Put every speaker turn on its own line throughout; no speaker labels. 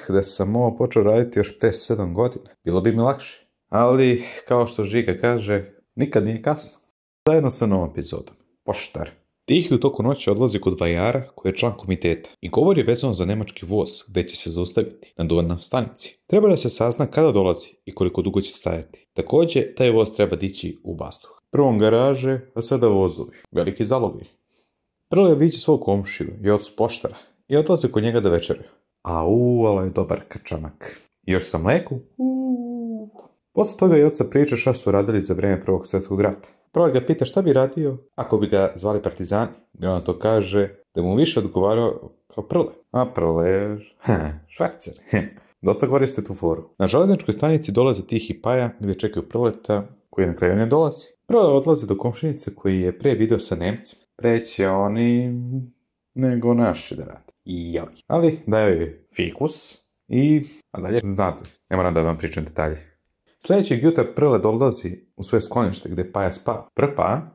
Da sam ovo počeo raditi još pre 7 godina, bilo bi mi lakše. Ali, kao što Žika kaže, nikad nije kasno. Zajedno sa novom epizodom. Poštar. Tihi u toku noći odlazi kod vajara koji je član komiteta i govori vezano za nemački voz gdje će se zaustaviti na Duvanov stanici. Treba da se sazna kada dolazi i koliko dugo će stajati. Također, taj voz treba dići u vazduh. Prvom garaže, a sada vozovi. Veliki zalogi. Prle viđe svog komšiju i ocu poštara i odlaze kod njega da večeraju. Ali je dobar kačamak. I još sa mleku? Posle toga i oca priča šta su radili za vrijeme Prvog svjetskog rata. Prle ga pita šta bi radio ako bi ga zvali partizani. I on to kaže da mu više odgovarao kao Prle. A Prle je švarcer. Dosta koriste tu foru. Na železničkoj stanici dolaze Tihi Paja gdje čekaju Prleta koji na kraju ne dolazi. Prle odlazi do komšinice koji je pre video sa Nemcima. Preće oni nego naši da rade. Ali daju je fikus a dalje znate, ne moram da vam pričam detalje. Sljedećeg jutra Prle dolazi u svoje sklonište gdje Paja spava.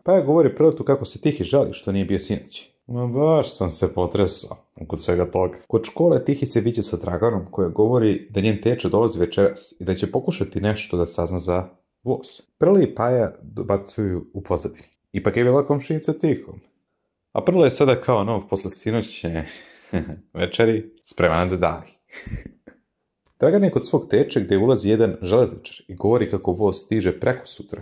Paja govori Prletu kako se Tihi žali što nije bio sinoć. Ma baš sam se potresao kod svega toga. Kod škole Tihi se viđe sa Draganom koja govori da njen teča dolazi večeras i da će pokušati nešto da sazna za voz. Prle i Paja dobacuju u pozadini. Ipak je bila komšinica tihom. A Prle je sada kao nov posle sinoćne večeri spreman da dari. Dragan je kod svog teče gdje ulazi jedan železničar i govori kako voz stiže preko sutra,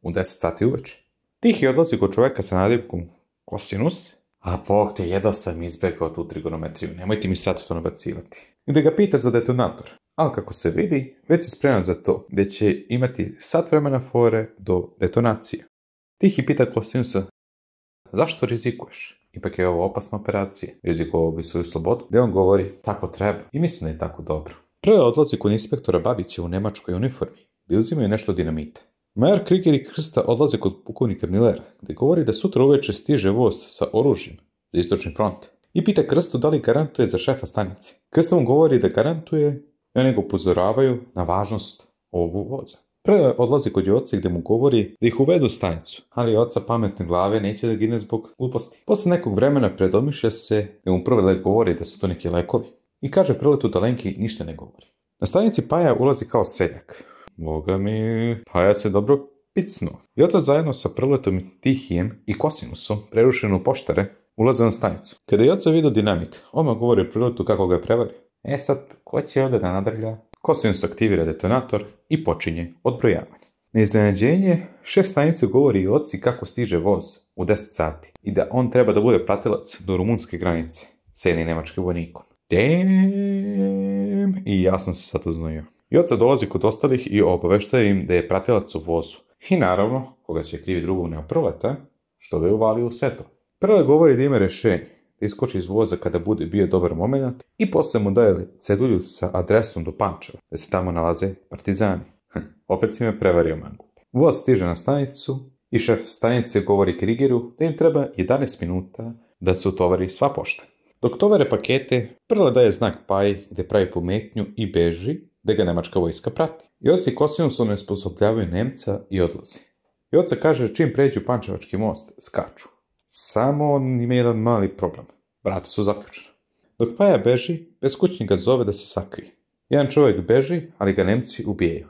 u 10 sati uveče. Tihi odlazi kod čovjeka sa nadimkom Kosinus, a bog te, jedva sam izbegao tu trigonometriju, nemojte mi sad to nabacivati. Gdje ga pita za detonator, ali kako se vidi, već je spreman za to, gdje će imati sat vremena fore do detonacije. Tihi pita Kosinusa, zašto rizikuješ? Ipak je ovo opasna operacija, rizikovao bi svoju slobodu, gdje on govori, tako treba, i mislim da je tako dobro. Prve odlazi kod inspektora Babića u nemačkoj uniformi, gdje uzimaju nešto dinamita. Majer Krieger i Krsta odlaze kod pukovnika Millera, gdje govori da sutra uveče stiže voz sa oružjem za istočni front. I pita Krstu da li garantuje za šefa stanice. Krsta mu govori da garantuje i oni ga upozoravaju na važnost ovog voza. Prve odlazi kod oca gdje mu govori da ih uvedu u stanicu, ali oca pametne glave neće da gine zbog gluposti. Posle nekog vremena predomišlja se da mu Prle govori da su to neki lekovi. I kaže Prletu da Lenki ništa ne govori. Na stanici Paja ulazi kao seljak. Boga mi, Paja se dobro picnuo. I otac zajedno sa Prletom, Tihijem i Kosinusom, prerušenu poštare, ulaze na stanicu. Kada je oca vidio dinamit, odmah govori Prletu kako ga je prevario. Sad, ko će ovdje da nadrlja? Kosinus aktivira detonator i počinje odbrojavanje. Na iznenađenje, šef stanice govori i oci kako stiže voz u 10 sati i da on treba da bude pratilac do rumunske granice sa jednim nemačkim vojnikom. I ja sam se sad uznojio. I oca dolazi kod ostalih i obaveštaje im da je pratilac u vozu. I naravno, koga će krivi drugog nego Prleta, što ga je uvalio u sve to. Prle govori da ima rješenje, da iskoči iz voza kada bude bio dobar moment i posle mu daje cedulju sa adresom do Pančeva, da se tamo nalaze partizani. Opet si me prevario, mangup. Voz stiže na stanicu i šef stanice govori Kriegeru da im treba 11 minuta da se utovari sva pošta. Dok tovare pakete, Prle daje znak Paji gdje pravi pometnju i beži da ga nemačka vojska prati. I oci Kosinusom ne sposobljavaju Nemca i odlazi. I oca kaže čim pređu Pančevački most, skaču. Samo on ima jedan mali problem. Vrata su zaključena. Dok Paja beži, beskućnik ga zove da se sakrije. Jedan čovjek beži, ali ga Nemci ubijaju.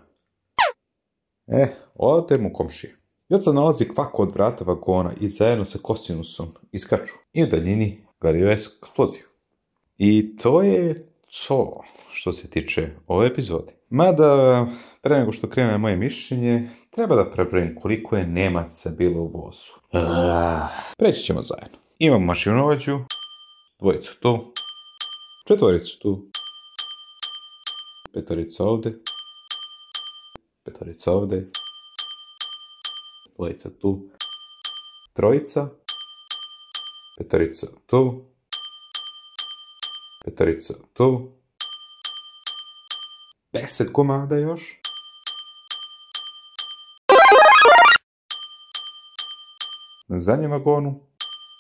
Ode mu komšije. I oca nalazi kvaku od vrata vagona i zajedno sa Kosinusom iskaču. I u daljini gledaju eksploziju. I to je to što se tiče ove epizode. Mada, pre nego što krenem moje mišljenje, treba da prebrojim koliko je Nemaca bilo u vozu. Preći ćemo zajedno. Imamo mašinovođu, dvojicu tu, četvoricu tu, petorica ovde, petorica ovde, dvojica tu, trojica, petorica tu, petorica tu, 10 komada još. Na zadnjem vagonu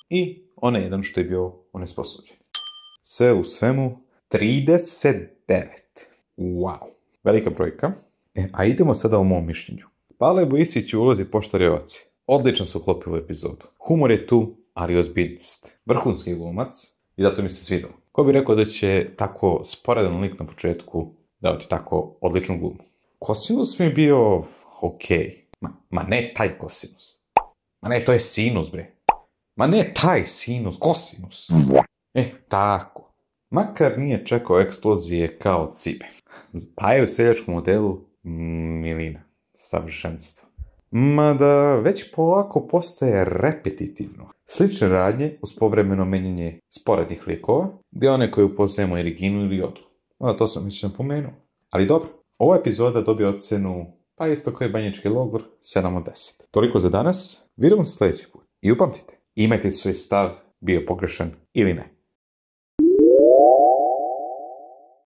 i onaj jedan što je bio onesposobljen. Sve u svemu 39. Wow. Velika brojka. A idemo sada u mom mišljenju. Pale Bojisić u ulozi poštare oce. Odlično se uklopio u epizodu. Humor je tu, ali ozbiljnost. Vrhunski glumac i zato mi se svidalo. Ko bi rekao da će tako sporedan lik na početku davati tako odličnu glumu? Kosinus mi je bio okej. Ma ne taj kosinus. Ma ne, to je sinus, bre. Ma ne taj sinus, kosinus. Tako. Makar nije čekao eksplozije kao cibe. Pa je u seljačkom modelu milina, savršenstvo. Mada već polako postaje repetitivno. Slične radnje uz povremeno menjanje sporednih lijekova, gdje one koje upoznajemo i Reginu ili Jodu. To sam već napomenuo. Ali dobro, ova epizoda dobije ocjenu, pa isto kao i Banjački logor, 7 od 10. Toliko za danas, vidimo se sljedeći put. I upamtite, imajte svoj stav, bio pogrešan ili ne.